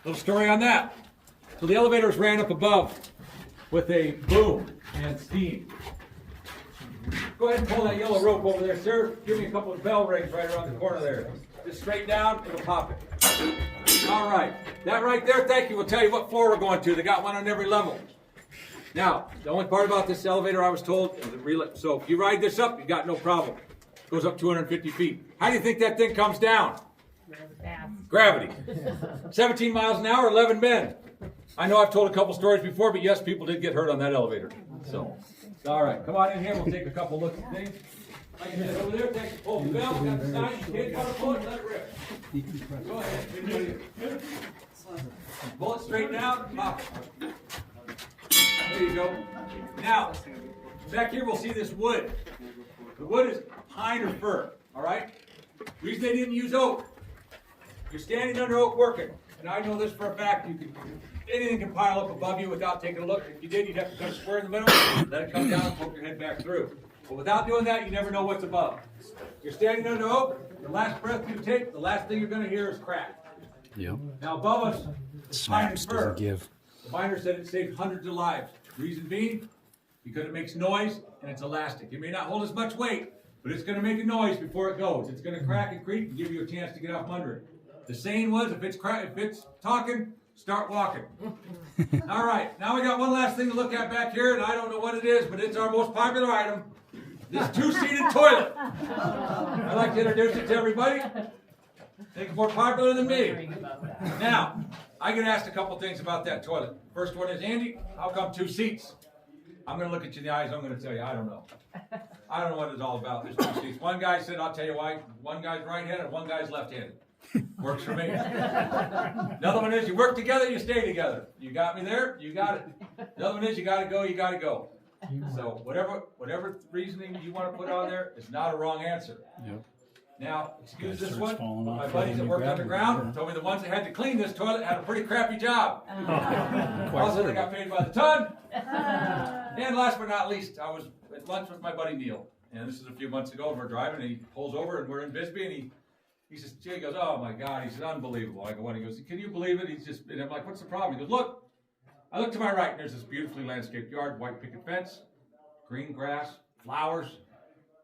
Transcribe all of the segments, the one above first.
Little story on that. So the elevators ran up above with a boom and steam. Go ahead and pull that yellow rope over there, sir. Give me a couple of bell rings right around the corner there. Just straight down, it'll pop it. All right. That right there, thank you, will tell you what floor we're going to. They got one on every level. Now, the only part about this elevator I was told is the relay. So if you ride this up, you got no problem. It goes up 250 feet. How do you think that thing comes down? Gravity. 17 miles an hour, 11 men. I know I've told a couple stories before, but yes, people did get hurt on that elevator. So, all right, come on in here. We'll take a couple looks at things. Like I said, over there, take the pull the bell. We got the sign. You can't cut a pull it, let it rip. Go ahead. Pull it straight down. Pop it. There you go. Now, back here we'll see this wood. The wood is pine or fir, all right? The reason they didn't use oak, you're standing under oak working, and I know this for a fact, anything can pile up above you without taking a look. If you did, you'd have to cut a square in the middle, let it come down and poke your head back through. But without doing that, you never know what's above. You're standing under oak, the last breath you take, the last thing you're going to hear is crack. Yep. Now above us, pine and Snaps, fir. doesn't give. The miner said it saved hundreds of lives. Reason being, because it makes noise and it's elastic. It may not hold as much weight, but it's going to make a noise before it goes. It's going to crack and creak and give you a chance to get up under it. The saying was, if it's talking, start walking. All right, now we got one last thing to look at back here, and I don't know what it is, but it's our most popular item. This two-seated toilet. I'd like to introduce it to everybody. I think it's more popular than me. Now, I get asked a couple things about that toilet. First one is, Andy, how come 2 seats? I'm going to look at you in the eyes. I'm going to tell you, I don't know. I don't know what it's all about. There's 2 seats. One guy said, I'll tell you why. One guy's right-handed, one guy's left-handed. Works for me. Another one is, you work together, you stay together. You got me there? You got it. The other one is, you got to go, you got to go. So whatever reasoning you want to put on there, it's not a wrong answer. Yep. Now, excuse Guys this starts one, falling but off my right buddies when that you worked grab it. underground told me the ones that had to clean this toilet had a pretty crappy job. Quite Also, they literally. got paid by the ton. And last but not least, I was at lunch with my buddy Neil. And this is a few months ago, and we're driving, and he pulls over, and we're in Bisbee, and he says, Jay goes, oh my God, he said, unbelievable. I go, what? He goes, can you believe it? And I'm like, what's the problem? He goes, look, I look to my right, and there's this beautifully landscaped yard, white picket fence, green grass, flowers,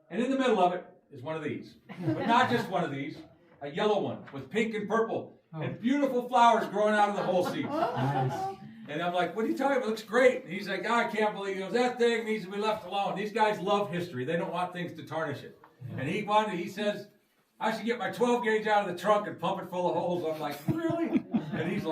and in the middle of it is one of these. But not just one of these, a yellow one with pink and purple and beautiful flowers growing out of the whole seat. And I'm like, what are you talking about? It looks great. And he's like, I can't believe it. He goes, that thing needs to be left alone. These guys love history. They don't want things to tarnish it. And he says, I should get my 12 gauge out of the trunk and pump it full of holes. I'm like, really? And he's like,